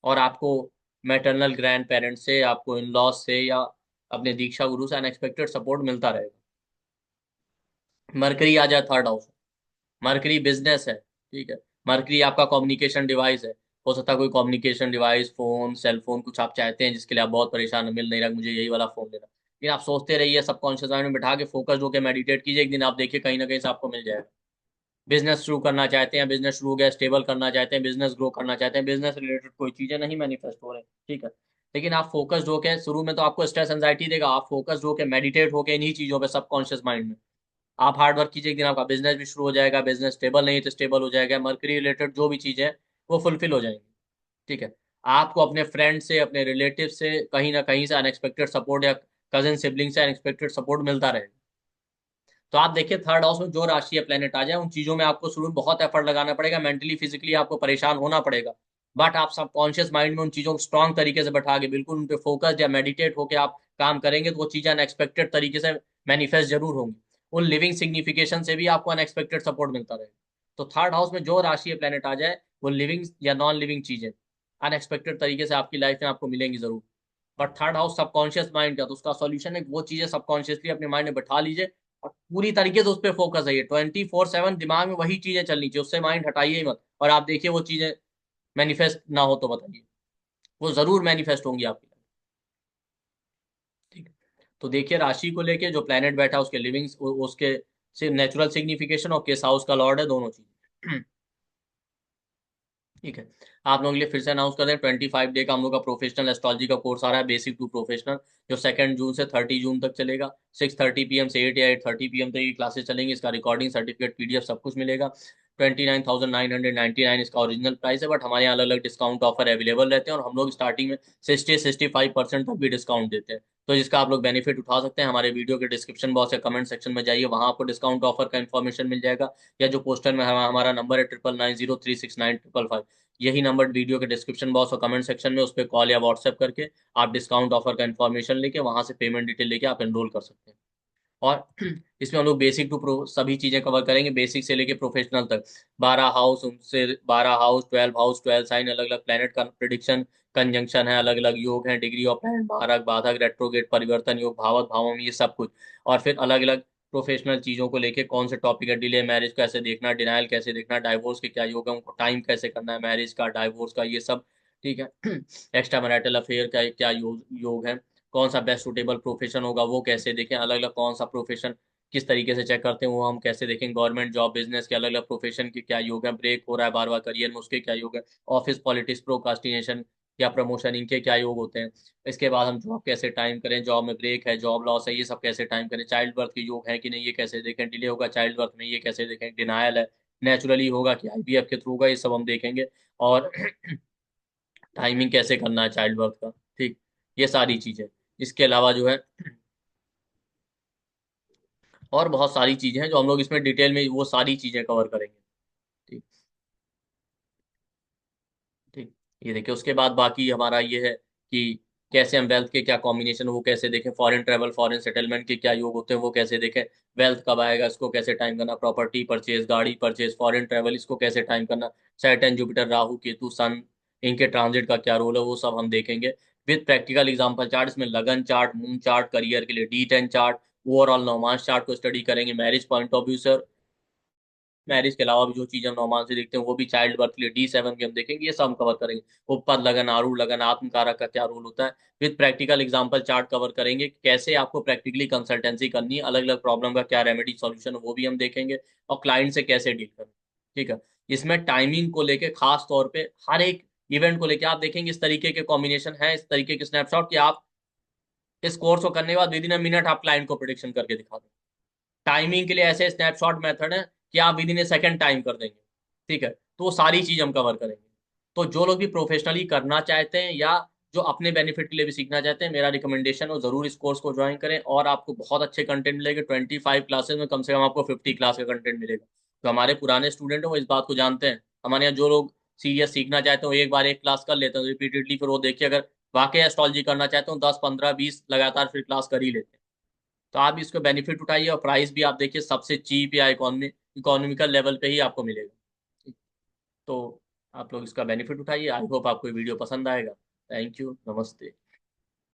और आपको मैटरनल ग्रैंड पेरेंट्स से, आपको इन लॉज से या अपने दीक्षा गुरु से अनएक्सपेक्टेड सपोर्ट मिलता रहेगा। मरकरी आ जाए थर्ड हाउस। मरकरी बिजनेस है। ठीक है। मरकरी आपका कम्युनिकेशन डिवाइस है। हो सकता है कोई communication device, phone, cell phone कुछ आप चाहते हैं जिसके लिए आप बहुत परेशान हैं, मिल नहीं रहा, मुझे यही वाला फोन लेना। लेकिन आप सोचते रहिए, सबकॉन्शियस माइंड में बैठा के फोकस होकर मेडिटेट कीजिए, एक दिन आप देखिए कहीं ना कहीं से आपको मिल जाएगा। बिजनेस शुरू करना चाहते हैं, बिजनेस शुरू हो गया, स्टेबल करना चाहते हैं, बिजनेस ग्रो करना चाहते हैं, बिजनेस रिलेटेड कोई चीजें नहीं मैनिफेस्ट हो रहे। ठीक है। लेकिन आप फोकस्ड होकर, शुरू में तो आपको स्ट्रेस एंजाइटी देगा, आप फोकस्ड होकर मेडिटेट होकर इन्हीं चीजों पे सबकॉन्शियस माइंड में आप हार्ड वर्क कीजिए, एक दिन आपका बिजनेस भी शुरू हो जाएगा। बिजनेस स्टेबल नहीं तो स्टेबल हो जाएगा। मर्करी रिलेटेड जो भी चीजें हैं वो फुलफिल हो जाएंगी। ठीक है। आपको अपने फ्रेंड से, अपने रिलेटिव से कहीं ना कहीं से अनएक्सपेक्टेड सपोर्ट या कजिन सिबलिंग से अनएक्सपेक्टेड सपोर्ट मिलता रहेगा। तो आप देखिए थर्ड हाउस में जो राशि या प्लेनेट आ जाए उन चीजों में आपको शुरू में बहुत एफर्ट लगाना पड़ेगा, मेंटली फिजिकली आपको परेशान होना पड़ेगा। बट आप सबकॉन्शियस माइंड में उन चीजों को स्ट्रांग तरीके से बैठा के बिल्कुल उन पे फोकस या मेडिटेट होकर आप काम करेंगे तो वो चीजें अनएक्सपेक्टेड तरीके से मैनिफेस्ट जरूर होंगी। उन लिविंग सिग्निफिकेशन से भी आपको अनएक्सपेक्टेड सपोर्ट मिलता रहेगा। तो थर्ड हाउस में जो राशि या प्लेनेट आ जाए वो लिविंग या नॉन लिविंग चीजें अनएक्सपेक्टेड तरीके से आपकी लाइफ में आपको मिलेंगी जरूर। But third house subconscious mind का, तो उसका सॉल्यूशन है वो चीजें सबकॉन्शियसली अपने माइंड में बैठा लीजिए और पूरी तरीके से उस पर फोकस है। 24/7 दिमाग में वही चीजें चलनी चाहिए, उससे माइंड हटाइए ही मत। और आप देखिए वो चीजें मैनिफेस्ट ना हो तो बताइए, वो जरूर मैनिफेस्ट होंगी आपकी लाइफ। ठीक है। तो देखिए राशि को लेके जो प्लेनेट बैठा है उसके लिविंग, उसके से नेचुरल सिग्निफिकेशन और किस हाउस का लॉर्ड है, दोनों चीज। ठीक है। आप लोगों के लिए फिर से अनाउंस कर दें, 25 डे का हम लोग का प्रोफेशनल एस्ट्रोलॉजी का कोर्स आ रहा है, बेसिक टू प्रोफेशनल, जो 2 जून से 30 जून तक चलेगा। 6:30 PM से 8 या 8:30 PM तक ये क्लासेस चलेंगी। इसका रिकॉर्डिंग, सर्टिफिकेट, पीडीएफ सब कुछ मिलेगा। 29,999 इसका ओरिजिनल प्राइस है। बट हमारे यहाँ अलग अलग डिस्काउंट ऑफर अवेलेबल रहते हैं और हम लोग स्टार्टिंग में 60-65% तक भी डिस्काउंट देते हैं। तो जिसका आप लोग बेनिफिट उठा सकते हैं, हमारे वीडियो के डिस्क्रिप्शन बॉक्स या कमेंट सेक्शन में जाइए, वहां आपको डिस्काउंट ऑफर का इन्फॉर्मेशन मिल जाएगा। या जो पोस्टर में हमारा नंबर है 9990369555, यही नंबर वीडियो के डिस्क्रिप्शन बॉक्स और कमेंट सेक्शन में, उस पर कॉल या व्हाट्सएप करके आप डिस्काउंट ऑफर का इन्फॉर्मेशन लेके वहां से पेमेंट डिटेल लेके आप एनरोल कर सकते हैं। और इसमें हम लोग बेसिक टू प्रो सभी चीजें कवर करेंगे, बेसिक से लेके प्रोफेशनल तक। 12 हाउस, उनसे 12 हाउस, 12 हाउस, 12 साइन, अलग अलग प्लेनेट का प्रिडिक्शन, कंजंक्शन है, अलग अलग योग है, डिग्री ऑफ प्लेनेट, मारक, बाधक, रेट्रोगेट, परिवर्तन योग, भावक, भावम, ये सब कुछ। और फिर अलग अलग प्रोफेशनल चीजों को लेके कौन से टॉपिक है, डिले मैरिज कैसे देखना, डिनाइल कैसे देखना, डाइवोर्स के क्या योग है, उनको टाइम कैसे करना है, मैरिज का, डाइवोर्स का, ये सब। ठीक है। एक्स्ट्रा मैरिटल अफेयर का क्या योग है, कौन सा बेस्ट सुटेबल प्रोफेशन होगा वो कैसे देखें, अलग अलग कौन सा प्रोफेशन किस तरीके से चेक करते हैं वो हम कैसे देखें, गवर्नमेंट जॉब, बिजनेस के अलग अलग प्रोफेशन के क्या योग है, ब्रेक हो रहा है बार बार करियर में उसके क्या योग है, ऑफिस पॉलिटिक्स, प्रोकास्टिनेशन या प्रमोशन, इनके क्या योग होते हैं। इसके बाद हम जॉब कैसे टाइम करें, जॉब में ब्रेक है, जॉब लॉस है, ये सब कैसे टाइम करें, चाइल्ड बर्थ के योग है कि नहीं ये कैसे देखें, डिले होगा चाइल्ड बर्थ में ये कैसे देखें, डिनायल है, नेचुरली होगा कि आईवीएफ के थ्रू होगा, ये सब हम देखेंगे। और टाइमिंग कैसे करना है चाइल्ड बर्थ का, ठीक, ये सारी चीजें। इसके अलावा जो है और बहुत सारी चीजें हैं जो हम लोग इसमें डिटेल में वो सारी चीजें कवर करेंगे। ठीक। ठीक। ये देखिए, उसके बाद बाकी हमारा ये है कि कैसे हम वेल्थ के क्या कॉम्बिनेशन वो कैसे देखें, फॉरेन ट्रेवल फॉरेन सेटलमेंट के क्या योग होते हैं वो कैसे देखें, वेल्थ कब आएगा इसको कैसे टाइम करना, प्रॉपर्टी परचेज, गाड़ी परचेज, फॉरेन ट्रेवल इसको कैसे टाइम करना, सैटर्न जुपिटर राहु केतु सन इनके ट्रांजिट का क्या रोल है वो सब हम देखेंगे विद प्रैक्टिकल एग्जाम्पल चार्ट। इसमें लगन चार्ट, मून चार्ट, करियर के लिए D10 चार्ट, ओवरऑल नौमांस चार्ट को स्टडी करेंगे मैरिज पॉइंट ऑफ व्यू से। मैरिज के अलावा भी जो चीज हम नौमान से देखते हैं वो भी चाइल्ड बर्थ के लिए D7 भी हम देखेंगे, ये सब हम कवर करेंगे। उपपद लगन, आरूढ़ लगन, आत्मकारक का क्या रोल होता है, with practical example chart cover करेंगे कि कैसे आपको प्रैक्टिकली कंसल्टेंसी करनी है, अलग अलग प्रॉब्लम का क्या रेमेडी सॉल्यूशन है वो भी हम देखेंगे, और क्लाइंट से कैसे डील करना। ठीक है। इसमें टाइमिंग को लेके खास तौर पे हर एक इवेंट को लेके आप देखेंगे इस तरीके के कॉम्बिनेशन है, इस तरीके के स्नैपशॉट कि आप इस कोर्स को करने के बाद विद इन अ मिनट आप क्लाइंट को प्रोडिक्शन करके दिखा दो। टाइमिंग के लिए ऐसे स्नैपशॉट मेथड है कि आप with in A second time कर देंगे। ठीक है। तो वो सारी चीज हम कवर करेंगे। तो जो लोग भी प्रोफेशनली करना चाहते हैं या जो अपने बेनिफिट के लिए भी सीखना चाहते हैं, मेरा रिकमेंडेशन है जरूर इस कोर्स को ज्वाइन करें, और आपको बहुत अच्छे कंटेंट मिलेंगे। 25 क्लासेस में कम से कम आपको 50 क्लास का कंटेंट मिलेगा। तो हमारे पुराने स्टूडेंट हैं वो इस बात को जानते हैं। हमारे यहाँ जो लोग सीरियस सीखना चाहते हो एक बार एक क्लास कर लेते हैं रिपीटेडली, फिर वो देखिए अगर वाकई एस्ट्रोलॉजी करना चाहते हो 10 15 20 लगातार फिर क्लास कर ही लेते हैं। तो आप इसको बेनिफिट उठाइए, और प्राइस भी आप देखिए सबसे चीप या इकोनॉमिकल लेवल पे ही आपको मिलेगा। तो आप लोग इसका बेनिफिट उठाइए। आई होप आपको ये वीडियो पसंद आएगा। थैंक यू, नमस्ते।